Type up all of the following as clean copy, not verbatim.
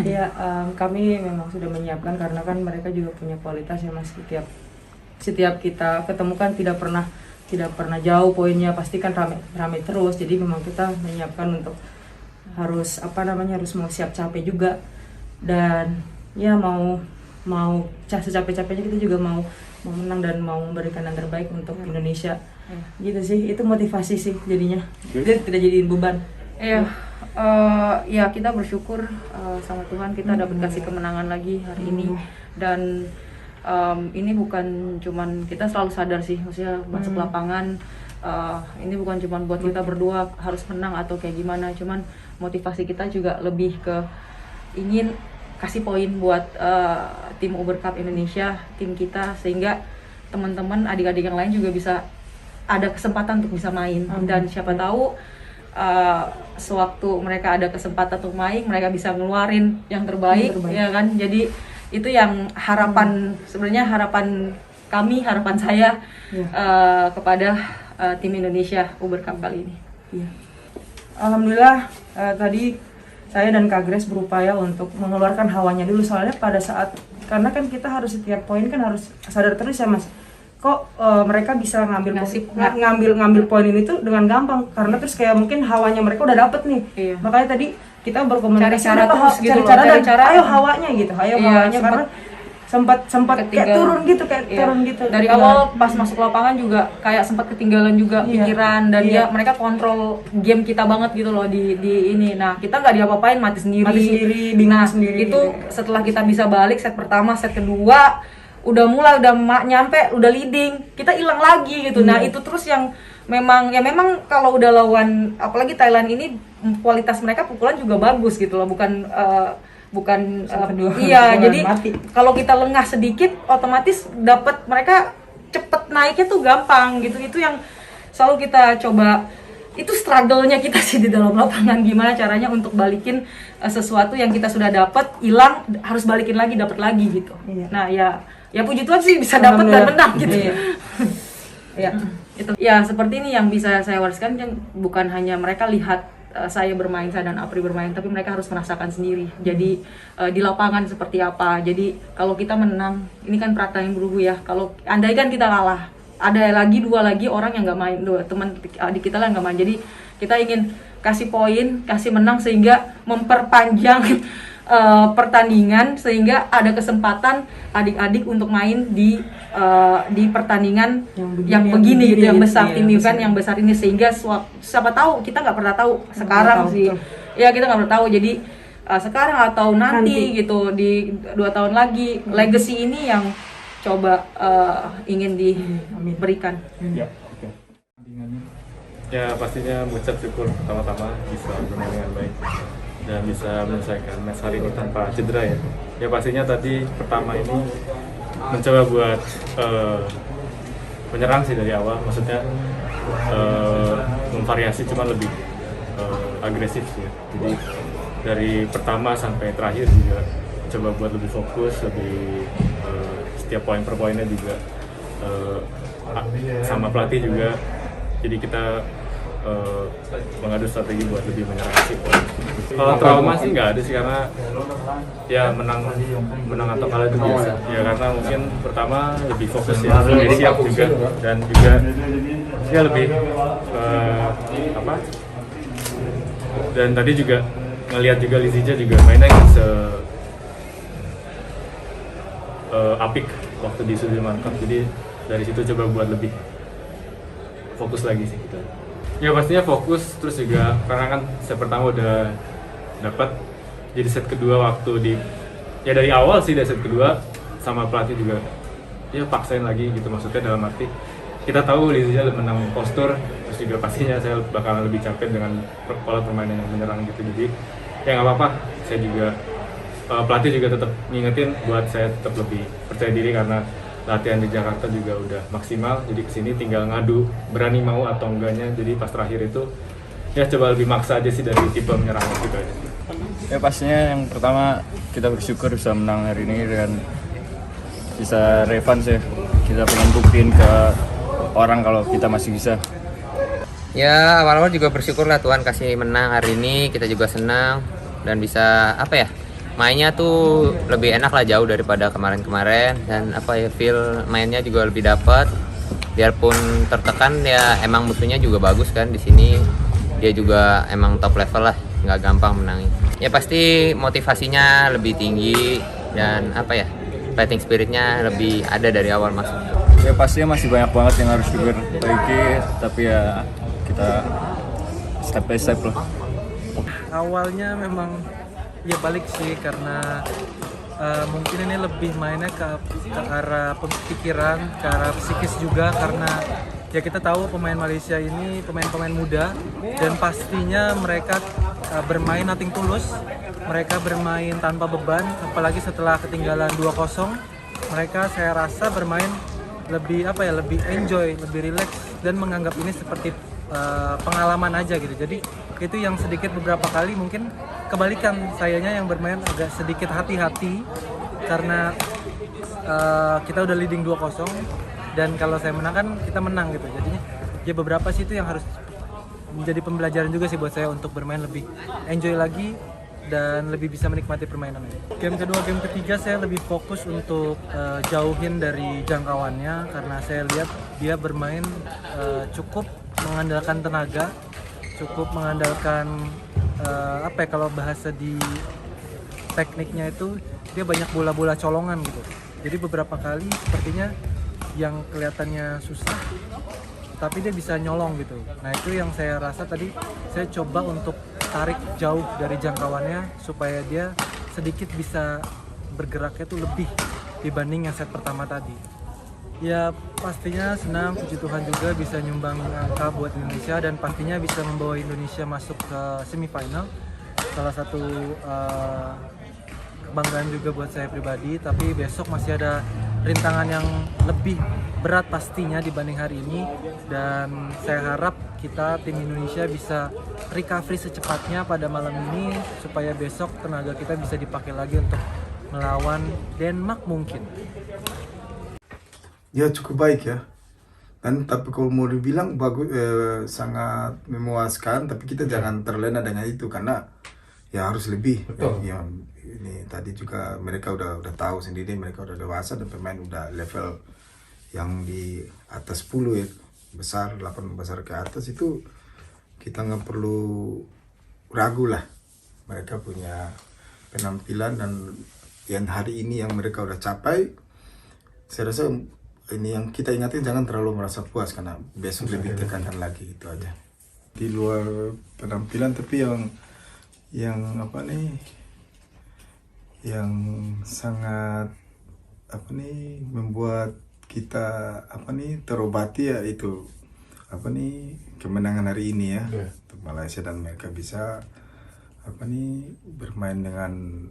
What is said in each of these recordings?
Ya, kami memang sudah menyiapkan karena kan mereka juga punya kualitas ya Mas. Setiap kita ketemu kan tidak pernah jauh poinnya, pasti kan rame terus. Jadi memang kita menyiapkan untuk harus mau siap capek juga, dan ya mau secapek-capeknya kita juga mau menang dan mau memberikan yang terbaik untuk Indonesia. Gitu sih, itu motivasi sih jadinya. Jadi tidak jadiin beban. Iya, ya kita bersyukur sama Tuhan kita dapat kasih kemenangan lagi hari ini. Dan ini bukan cuman, kita selalu sadar sih, maksudnya masuk lapangan ini bukan cuman buat kita berdua harus menang atau kayak gimana, cuman motivasi kita juga lebih ke ingin kasih poin buat tim Uber Cup Indonesia, tim kita, sehingga teman-teman adik-adik yang lain juga bisa ada kesempatan untuk bisa main. Dan siapa tahu sewaktu mereka ada kesempatan untuk main, mereka bisa ngeluarin yang terbaik. Ya kan. Jadi itu yang sebenarnya harapan kami, harapan saya kepada tim Indonesia Uber Cup kali ini. Iya. Alhamdulillah tadi saya dan Kak Grace berupaya untuk mengeluarkan hawanya dulu, soalnya karena kan kita harus setiap poin kan harus sadar terus ya Mas. Kok mereka bisa ngambil poin ini tuh dengan gampang, karena terus kayak mungkin hawanya mereka udah dapet nih. Iya. Makanya tadi kita berkomunikasi cari cara, ayo hawanya gitu, hawanya, karena sempat kayak turun gitu. Dari awal pas masuk lapangan juga kayak sempat ketinggalan juga pikiran, dan mereka kontrol game kita banget gitu loh di ini. Nah, kita nggak diapa-apain, mati sendiri, bingung sendiri. Itu setelah kita bisa balik set pertama, set kedua udah nyampe, udah leading, kita hilang lagi gitu. Nah, itu terus yang memang kalau udah lawan apalagi Thailand ini, kualitas mereka pukulan juga bagus gitu loh, bukan jadi kalau kita lengah sedikit otomatis dapat, mereka cepet naiknya tuh gampang gitu. Itu yang selalu kita coba, itu struggle-nya kita sih di dalam lapangan, gimana caranya untuk balikin sesuatu yang kita sudah dapat hilang, harus balikin lagi, dapat lagi gitu. Nah, ya puji Tuhan sih bisa dapat dan menang gitu. Itu ya, seperti ini yang bisa saya wariskan, yang bukan hanya mereka lihat saya bermain, saya dan Apri bermain, tapi mereka harus merasakan sendiri. Jadi di lapangan seperti apa. Jadi kalau kita menang, ini kan pertandingan bergu ya. Kalau andaikan kita kalah, ada dua lagi orang yang nggak main, teman adik kita lah nggak main. Jadi kita ingin kasih poin, kasih menang, sehingga memperpanjang pertandingan, sehingga ada kesempatan adik-adik untuk main di pertandingan yang begini gitu, yang besar, tim event yang besar ini, sehingga siapa tahu, kita nggak pernah tahu sekarang sih. Ya, kita nggak pernah tahu. Jadi sekarang atau nanti gitu, di 2 tahun lagi, legacy ini yang coba ingin diberikan. Ya, pastinya mengucap syukur pertama-tama bisa bermain dengan baik dan bisa menyelesaikan match hari ini tanpa cedera ya. Ya, pastinya tadi pertama ini mencoba buat menyerang sih dari awal, maksudnya memvariasi, cuma lebih agresif sih ya. Jadi dari pertama sampai terakhir juga coba buat lebih fokus, lebih setiap poin per poinnya juga sama pelatih juga. Jadi kita mengadu strategi buat lebih menyerang sih. Kalau trauma sih nggak ada sih, karena ya menang atau kalah itu biasa. Ya karena mungkin pertama lebih fokus ya, lebih siap juga, dan juga ya lebih dan tadi juga ngelihat juga Lizija juga mainnya apik waktu di Sudirman Cup. Jadi dari situ coba buat lebih fokus lagi sih kita. Ya pastinya fokus, terus juga karena kan set pertama udah dapat, jadi set kedua waktu dari awal sih, dari set kedua sama pelatih juga ya paksain lagi gitu, maksudnya dalam arti kita tahu Lizija menang postur, terus juga pastinya saya bakalan lebih capek dengan pola permainan yang menyerang gitu. Jadi ya nggak apa-apa, saya juga pelatih juga tetap ngingetin buat saya tetap lebih percaya diri, karena latihan di Jakarta juga udah maksimal, jadi kesini tinggal ngadu berani mau atau enggaknya. Jadi pas terakhir itu ya coba lebih maksa aja sih dari tipe menyerang gitu aja. Ya pastinya yang pertama kita bersyukur bisa menang hari ini dan bisa revenge ya. Kita pengen buktiin ke orang kalau kita masih bisa. Ya, awal-awal juga bersyukur lah Tuhan kasih menang hari ini, kita juga senang dan bisa mainnya tuh lebih enak lah, jauh daripada kemarin-kemarin, dan feel mainnya juga lebih dapat. Biarpun tertekan ya, emang musuhnya juga bagus kan di sini, dia juga emang top level lah, nggak gampang menangin. Ya pasti motivasinya lebih tinggi dan fighting spiritnya lebih ada dari awal masuk. Ya pastinya masih banyak banget yang harus diperbaiki, tapi ya kita step by step lah. Awalnya memang ya balik sih, karena mungkin ini lebih mainnya ke arah pikiran, ke arah psikis juga, karena ya kita tahu pemain Malaysia ini pemain-pemain muda dan pastinya mereka bermain nothing tulus, mereka bermain tanpa beban, apalagi setelah ketinggalan 2-0 mereka saya rasa bermain lebih lebih enjoy, lebih relax dan menganggap ini seperti pengalaman aja gitu. Jadi itu yang sedikit beberapa kali mungkin kebalikan, sayanya yang bermain agak sedikit hati-hati karena kita udah leading 2-0 dan kalau saya menang kan kita menang gitu. Jadinya ya beberapa sih itu yang harus menjadi pembelajaran juga sih buat saya untuk bermain lebih enjoy lagi dan lebih bisa menikmati permainan ini. Game kedua, game ketiga saya lebih fokus untuk jauhin dari jangkauannya karena saya lihat dia bermain cukup mengandalkan tenaga, cukup mengandalkan kalau bahasa di tekniknya itu dia banyak bola-bola colongan gitu. Jadi beberapa kali sepertinya yang kelihatannya susah tapi dia bisa nyolong gitu. Nah itu yang saya rasa tadi saya coba untuk tarik jauh dari jangkauannya supaya dia sedikit bisa bergeraknya tuh lebih dibanding yang set pertama tadi. Ya pastinya senang, puji Tuhan juga bisa nyumbang angka buat Indonesia dan pastinya bisa membawa Indonesia masuk ke semifinal. Salah satu kebanggaan juga buat saya pribadi, tapi besok masih ada rintangan yang lebih berat pastinya dibanding hari ini dan saya harap kita tim Indonesia bisa recovery secepatnya pada malam ini supaya besok tenaga kita bisa dipakai lagi untuk melawan Denmark mungkin. Ya cukup baik ya. Dan tapi kalau mau dibilang bagus, sangat memuaskan, tapi kita jangan terlena dengan itu karena ya harus lebih. Betul. Ya, ini tadi juga mereka udah tahu sendiri, mereka udah dewasa dan pemain udah level yang di atas 10 ya, besar 8 besar ke atas itu kita nggak perlu ragu lah, mereka punya penampilan dan yang hari ini yang mereka udah capai, saya rasa ini yang kita ingatin jangan terlalu merasa puas karena besok lebih tekankan lagi, itu aja. Di luar penampilan tapi yang yang sangat membuat kita terobati ya itu kemenangan hari ini ya, untuk Malaysia dan mereka bisa bermain dengan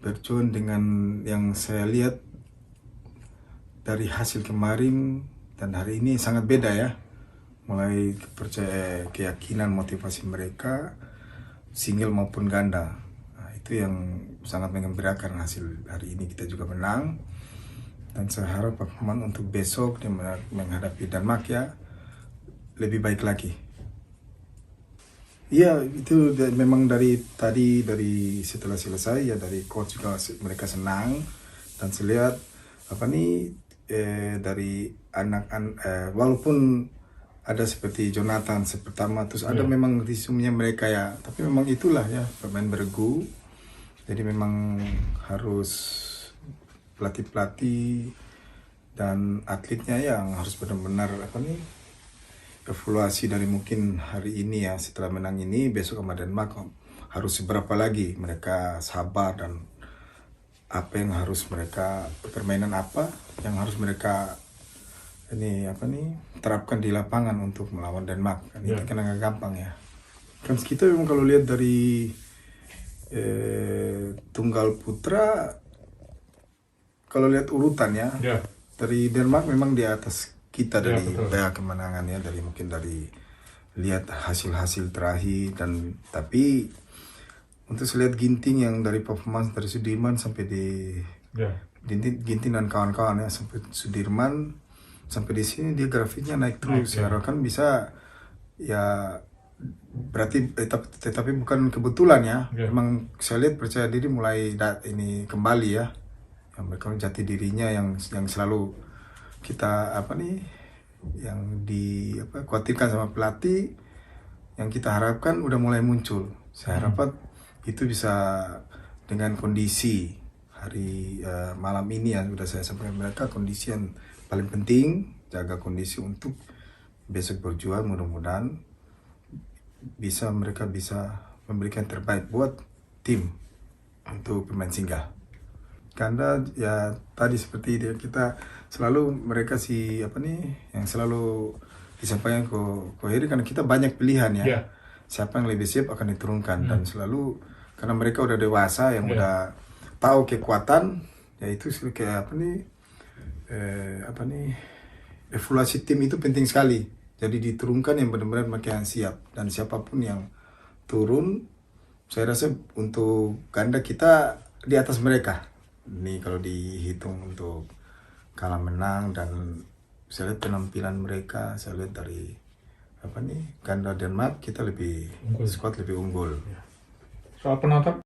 berjuang dengan yang saya lihat dari hasil kemarin dan hari ini sangat beda ya, mulai keyakinan motivasi mereka single maupun ganda. Nah, itu yang sangat menggembirakan hasil hari ini, kita juga menang dan saya harap performa untuk besok dia menghadapi Denmark ya lebih baik lagi. Iya itu memang dari setelah selesai ya dari coach juga mereka senang dan saya lihat dari walaupun ada seperti Jonathan pertama terus ada memang visumnya mereka ya, tapi memang itulah ya pemain bergu. Jadi memang harus pelatih dan atletnya yang harus benar-benar evaluasi dari mungkin hari ini ya, setelah menang ini besok sama Denmark harus seberapa lagi mereka sabar dan apa yang harus mereka permainan apa yang harus mereka terapkan di lapangan untuk melawan Denmark. Itu kan nggak gampang ya. Kan kita memang kalau lihat dari tunggal putra, kalau lihat urutannya dari Denmark memang di atas kita dari kemenangan ya, mungkin dari lihat hasil terakhir dan tapi untuk lihat Ginting yang dari performance dari Sudirman sampai di Ginting dan kawan-kawan ya sampai Sudirman sampai di sini dia grafiknya naik terus ya, kan bisa ya berarti tetapi bukan kebetulan ya. Ya. Memang saya lihat percaya diri mulai ini kembali ya. Yang mereka jati dirinya yang selalu kita yang khawatirkan sama pelatih, yang kita harapkan udah mulai muncul. Saya harap itu bisa dengan kondisi hari malam ini yang sudah saya sampaikan mereka, kondisi yang paling penting, jaga kondisi untuk besok berjuang, mudah-mudahan mereka bisa memberikan terbaik buat tim untuk pemain singgah. Karena ya tadi seperti itu kita selalu mereka yang selalu disampaikan ke Heri, karena kita banyak pilihan ya. Yeah. Siapa yang lebih siap akan diturunkan dan selalu karena mereka udah dewasa yang udah tahu kekuatan, yaitu kayak evaluasi tim itu penting sekali. Jadi diturunkan yang benar-benar mereka yang siap, dan siapapun yang turun saya rasa untuk ganda kita di atas mereka. Ini kalau dihitung untuk kalah menang, dan saya lihat penampilan mereka, saya lihat dari ganda Denmark kita lebih unggul. squad lebih unggul. Soal penonton